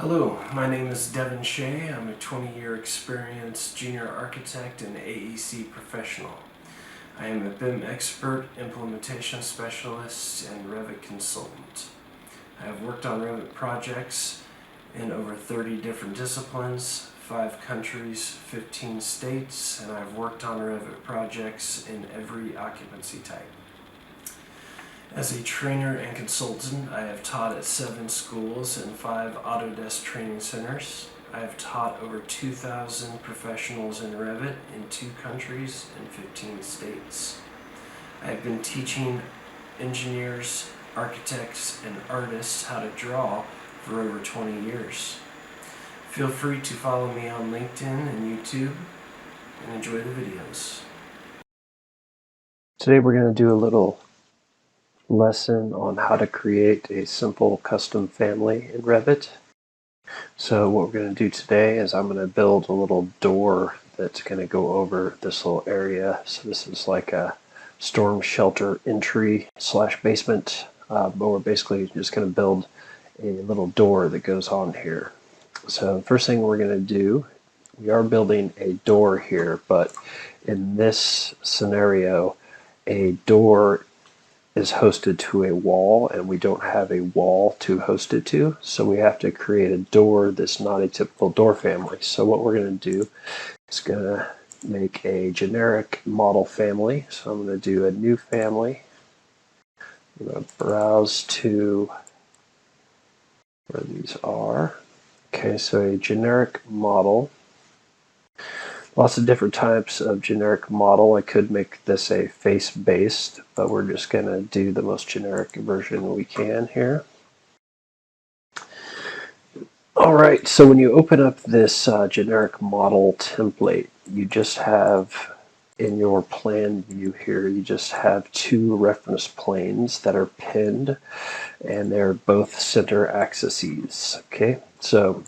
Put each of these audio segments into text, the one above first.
Hello, my name is Devin Shea. I'm a 20-year experienced junior architect and AEC professional. I am a BIM expert, implementation specialist, and Revit consultant. I have worked on Revit projects in over 30 different disciplines, 5 countries, 15 states, and I've worked on Revit projects in every occupancy type. As a trainer and consultant, I have taught at 7 schools and 5 Autodesk training centers. I have taught over 2,000 professionals in Revit in 2 countries and 15 states. I have been teaching engineers, architects, and artists how to draw for over 20 years. Feel free to follow me on LinkedIn and YouTube and enjoy the videos. Today we're going to do a little lesson on how to create a simple custom family in Revit. So what we're going to do today is I'm going to build a little door that's going to go over this little area. So this is like a storm shelter entry / basement, but we're basically just going to build a little door that goes on here. So the first thing we're going to do, we are building a door here, but in this scenario, a door is hosted to a wall, and we don't have a wall to host it to, so we have to create a door that's not a typical door family. So what we're going to do is going to make a generic model family. So I'm going to do a new family. I'm going to browse to where these are. Okay, so a generic model. Lots of different types of generic model. I could make this a face-based, but we're just going to do the most generic version we can here. All right, so when you open up this generic model template, you just have in your plan view here, you just have 2 reference planes that are pinned, and they're both center axes. Okay, so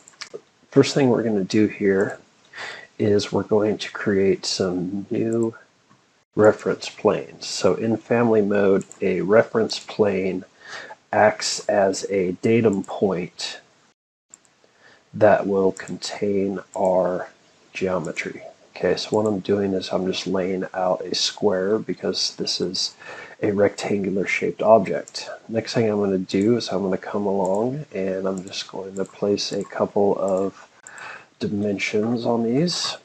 first thing we're going to do here is we're going to create some new reference planes. So in family mode, a reference plane acts as a datum point that will contain our geometry. Okay, so what I'm doing is I'm just laying out a square because this is a rectangular shaped object. Next thing I'm going to do is I'm going to come along and I'm just going to place a couple of dimensions on these.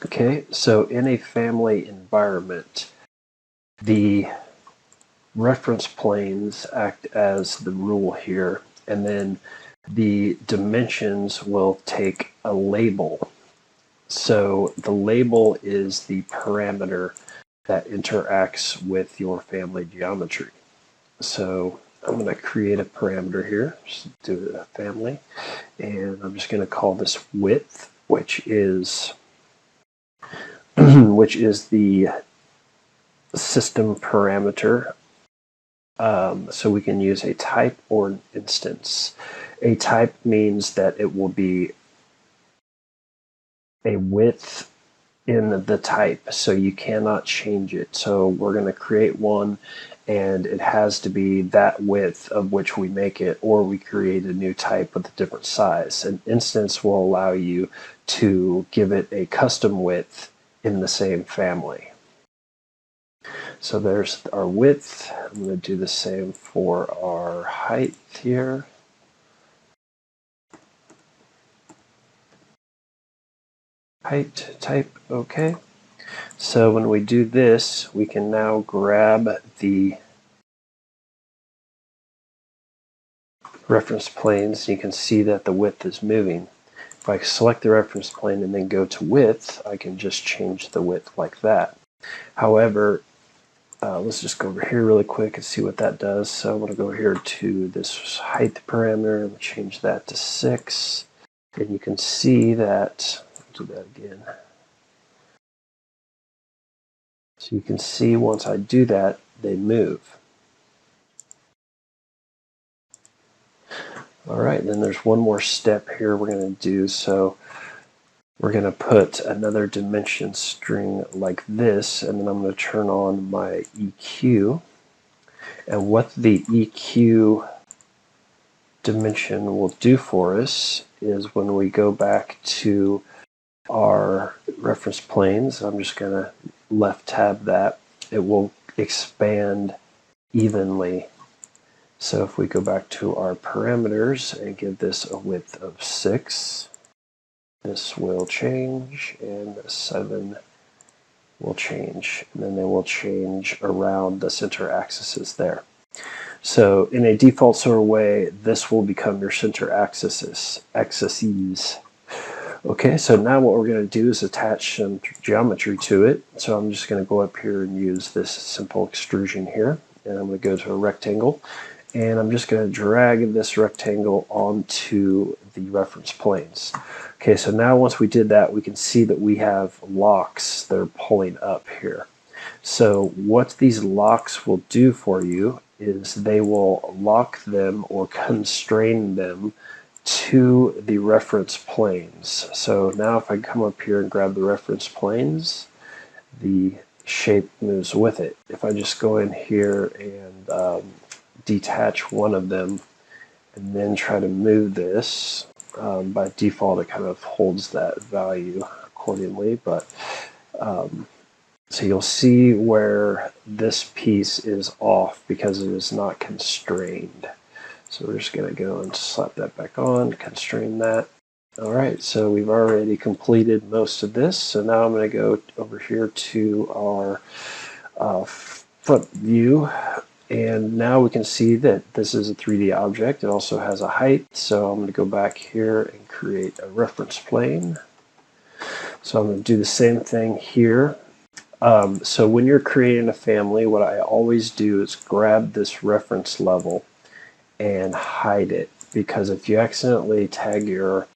Okay, so in a family environment, the reference planes act as the rule here, and then the dimensions will take a label. So the label is the parameter that interacts with your family geometry. So I'm going to create a parameter here, just do a family, and I'm just going to call this width, which is the system parameter. So we can use a type or an instance. A type means that it will be a width in the type, so you cannot change it. So we're going to create one, and it has to be that width of which we make it, or we create a new type with a different size. An instance will allow you to give it a custom width in the same family. So there's our width. I'm going to do the same for our height here. Height type, okay. So when we do this, we can now grab the reference planes. You can see that the width is moving. If I select the reference plane and then go to width, I can just change the width like that. However, let's just go over here really quick and see what that does. So I'm going to go here to this height parameter and change that to 6. And you can see that, do that again. So you can see once I do that, they move. All right, then there's one more step here we're going to do. So we're going to put another dimension string like this, and then I'm going to turn on my EQ. And what the EQ dimension will do for us is when we go back to our reference planes, I'm just going to left tab that, it will expand evenly. So if we go back to our parameters and give this a width of 6, this will change, and 7 will change, and then they will change around the center axes there. So in a default sort of way, this will become your center axes. Okay, so now what we're going to do is attach some geometry to it. So I'm just going to go up here and use this simple extrusion here, and I'm going to go to a rectangle, and I'm just going to drag this rectangle onto the reference planes. Okay, so now once we did that, we can see that we have locks that are pulling up here. So what these locks will do for you is they will lock them or constrain them to the reference planes. So now if I come up here and grab the reference planes, the shape moves with it. If I just go in here and detach one of them and then try to move this, by default it kind of holds that value accordingly, but so you'll see where this piece is off because it is not constrained. So we're just going to go and slap that back on, constrain that. All right, so we've already completed most of this. So now I'm going to go over here to our front view. And now we can see that this is a 3D object. It also has a height. So I'm going to go back here and create a reference plane. So I'm going to do the same thing here. So when you're creating a family, what I always do is grab this reference level and hide it, because if you accidentally tag your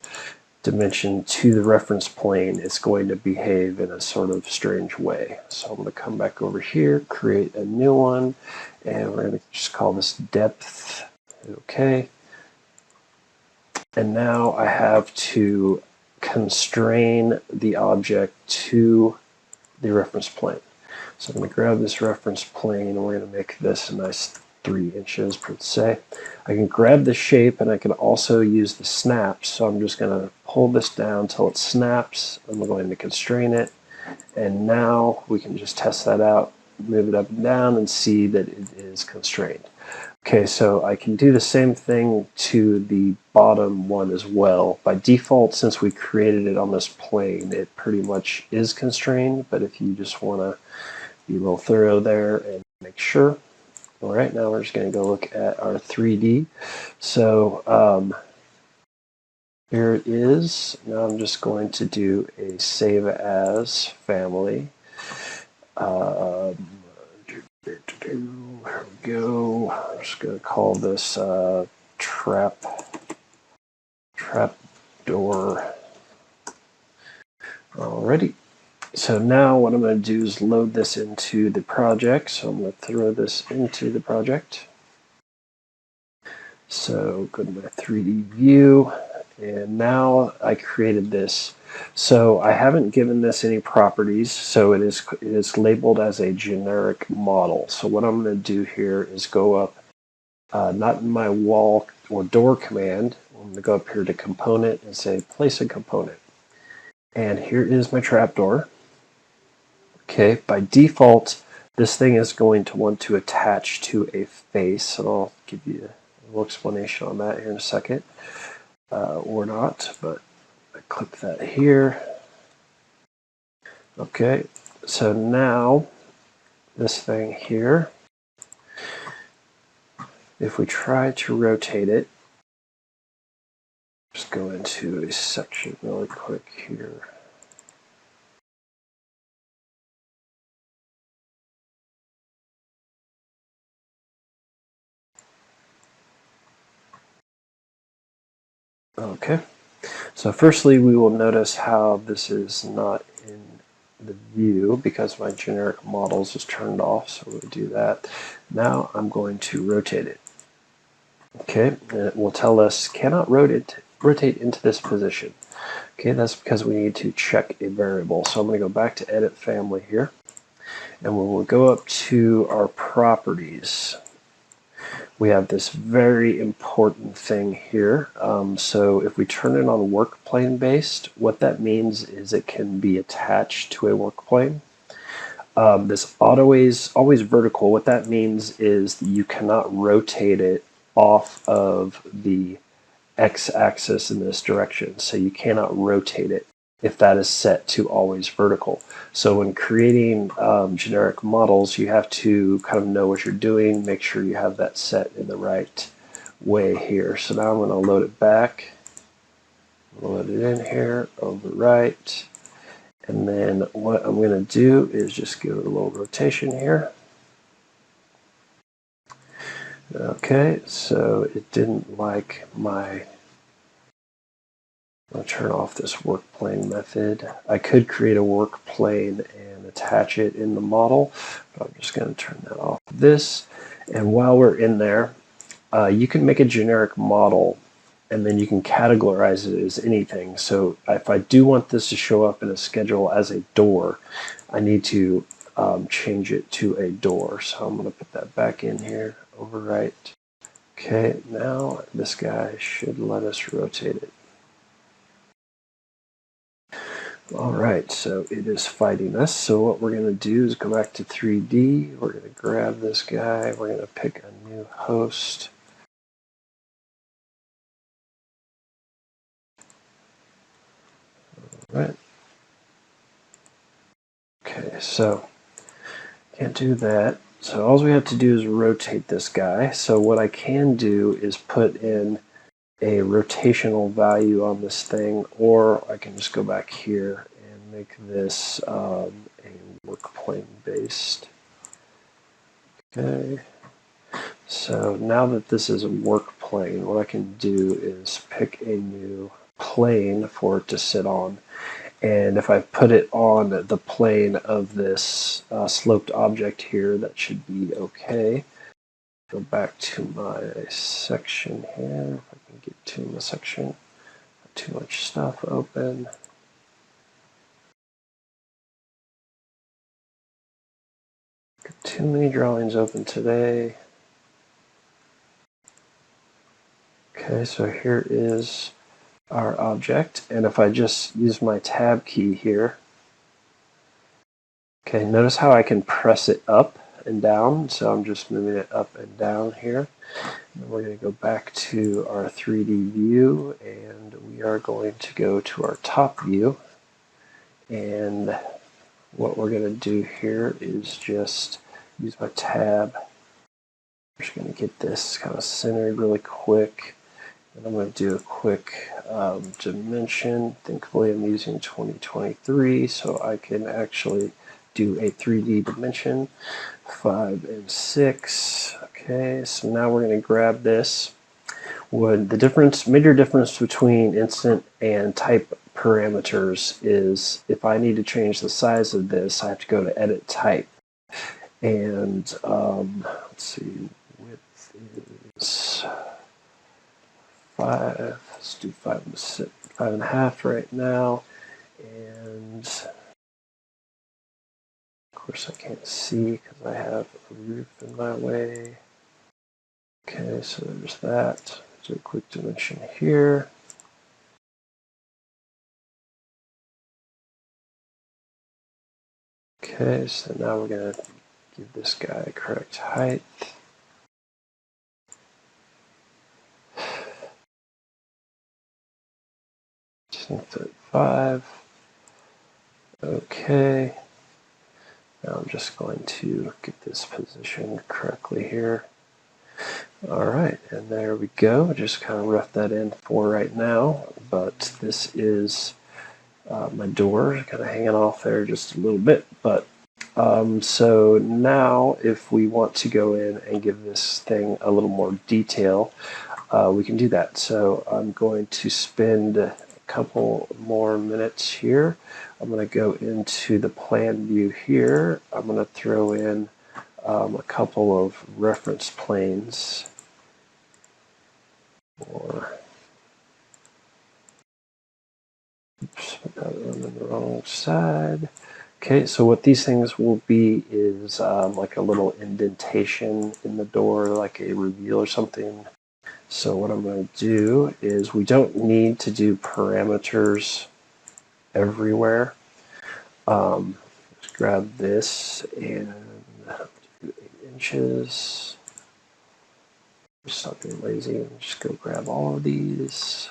dimension to the reference plane, it's going to behave in a sort of strange way. So I'm going to come back over here, create a new one, and we're going to just call this depth. Okay. And now I have to constrain the object to the reference plane. So I'm going to grab this reference plane and we're going to make this a nice 3 inches per se. I can grab the shape and I can also use the snaps. So I'm just going to pull this down until it snaps. I'm going to constrain it. And now we can just test that out, move it up and down, and see that it is constrained. Okay, so I can do the same thing to the bottom one as well. By default, since we created it on this plane, it pretty much is constrained, but if you just want to be a little thorough there and make sure. All right, now we're just going to go look at our 3D. So here it is. Now I'm just going to do a save as family. Here we go. I'm just going to call this trap door. Alrighty. So now what I'm going to do is load this into the project. So I'm going to throw this into the project. So go to my 3D view, and now I created this. So I haven't given this any properties, so it is labeled as a generic model. So what I'm going to do here is go up, not in my wall or door command, I'm going to go up here to component and say place a component. And here is my trapdoor. Okay, by default, this thing is going to want to attach to a face, and I'll give you a little explanation on that here in a second, or not, but I click that here. Okay, so now this thing here, if we try to rotate it, just go into a section really quick here. Okay, so firstly we will notice how this is not in the view because my generic models is turned off, so we'll do that. Now I'm going to rotate it. Okay, and it will tell us cannot rotate into this position. Okay, that's because we need to check a variable. So I'm going to go back to edit family here, and we will go up to our properties. we have this very important thing here. So if we turn it on work plane based, what that means is it can be attached to a work plane. This always vertical, what that means is that you cannot rotate it off of the x-axis in this direction. So you cannot rotate it if that is set to always vertical. So when creating generic models, you have to kind of know what you're doing, make sure you have that set in the right way here. So now I'm going to load it back, load it in here, overwrite, and then what I'm going to do is just give it a little rotation here. Okay, so it didn't like my, I'll turn off this work plane method. I could create a work plane and attach it in the model, but I'm just going to turn that off. This, and while we're in there, you can make a generic model and then you can categorize it as anything. So if I do want this to show up in a schedule as a door, I need to change it to a door. So I'm going to put that back in here, overwrite. Okay, now this guy should let us rotate it. All right, so it is fighting us. So what we're going to do is go back to 3D. We're going to grab this guy. We're going to pick a new host. All right. Okay, so can't do that. So all we have to do is rotate this guy. So what I can do is put in a rotational value on this thing, or I can just go back here and make this a work plane based. Okay. So now that this is a work plane, what I can do is pick a new plane for it to sit on. And if I put it on the plane of this sloped object here, that should be okay. Go back to my section here. If I can get to my section, too much stuff open. Got too many drawings open today. Okay, so here is our object, and if I just use my tab key here, okay, notice how I can press it up and down, so I'm just moving it up and down here. And we're going to go back to our 3D view, and we are going to go to our top view, and what we're going to do here is just use my tab. I'm just going to get this kind of centered really quick. And I'm going to do a quick dimension. Thankfully, I'm using 2023, so I can actually do a 3D dimension, 5 and 6. Okay, so now we're going to grab this. The major difference between instant and type parameters is if I need to change the size of this, I have to go to Edit Type. And let's see, width is 5. Let's do 5 and 6, 5.5 right now. And of course I can't see because I have a roof in my way. Okay, so there's that. Do a quick dimension here. Okay, so now we're going to give this guy a correct height. Just 5. Okay. Now I'm just going to get this positioned correctly here. All right, and there we go. Just kind of rough that in for right now, but this is my door, kind of hanging off there just a little bit. But so now if we want to go in and give this thing a little more detail, we can do that. So I'm going to spend a couple more minutes here. I'm going to go into the plan view here. I'm going to throw in a couple of reference planes. Or, oops, put that one on the wrong side. Okay, so what these things will be is like a little indentation in the door, like a reveal or something. So what I'm going to do is we don't need to do parameters everywhere. Just grab this and do 8 inches. Stop being lazy and just go grab all of these.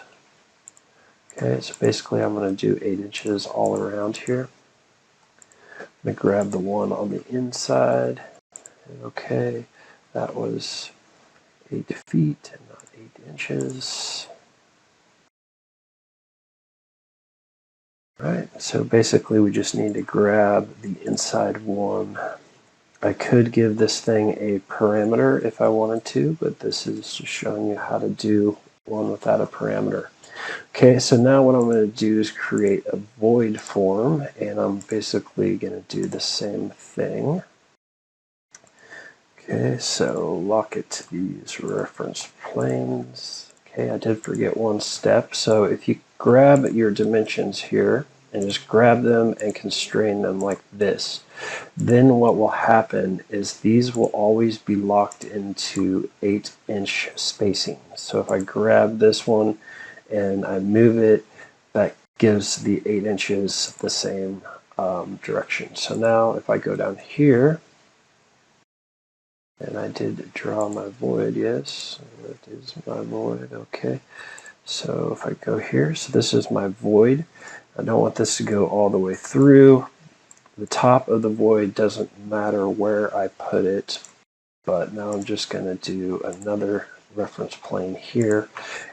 Okay, so basically I'm going to do 8 inches all around here. I'm going to grab the one on the inside. Okay, that was 8 feet and not 8 inches. Right, so basically we just need to grab the inside one. I could give this thing a parameter if I wanted to, but this is just showing you how to do one without a parameter. Okay, so now what I'm going to do is create a void form, and I'm basically going to do the same thing. Okay, so lock it to these reference planes. Okay, I did forget one step. So if you grab your dimensions here and just grab them and constrain them like this, then what will happen is these will always be locked into 8-inch spacing. So if I grab this one and I move it, that gives the 8 inches the same direction. So now if I go down here, and I did draw my void, yes, that is my void, okay. So if I go here, so this is my void. I don't want this to go all the way through. The top of the void doesn't matter where I put it, but now I'm just going to do another reference plane here.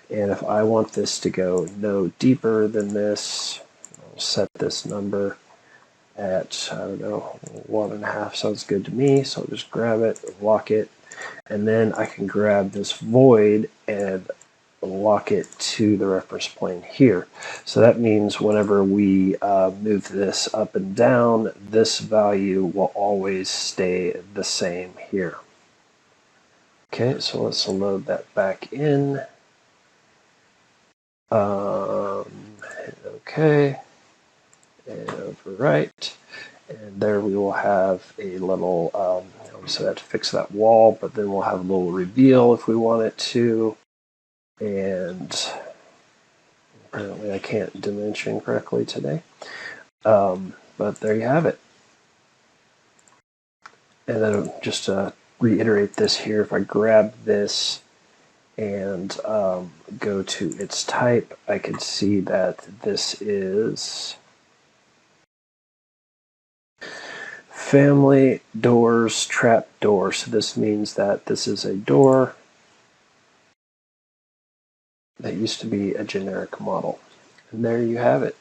And if I want this to go no deeper than this, I'll set this number at, I don't know, 1.5 sounds good to me. So I'll just grab it, lock it, and then I can grab this void and lock it to the reference plane here. So that means whenever we move this up and down, this value will always stay the same here. Okay, so let's load that back in. Okay, and overwrite. And there we will have a little, obviously I have to fix that wall, but then we'll have a little reveal if we want it to. And apparently I can't dimension correctly today. But there you have it. And then just to reiterate this here, if I grab this and go to its type, I can see that this is family doors trap door. So this means that this is a door that used to be a generic model. And there you have it.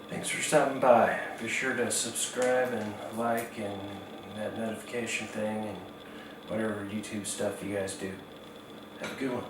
Thanks for stopping by. Be sure to subscribe and like and that notification thing and whatever YouTube stuff you guys do. Have a good one.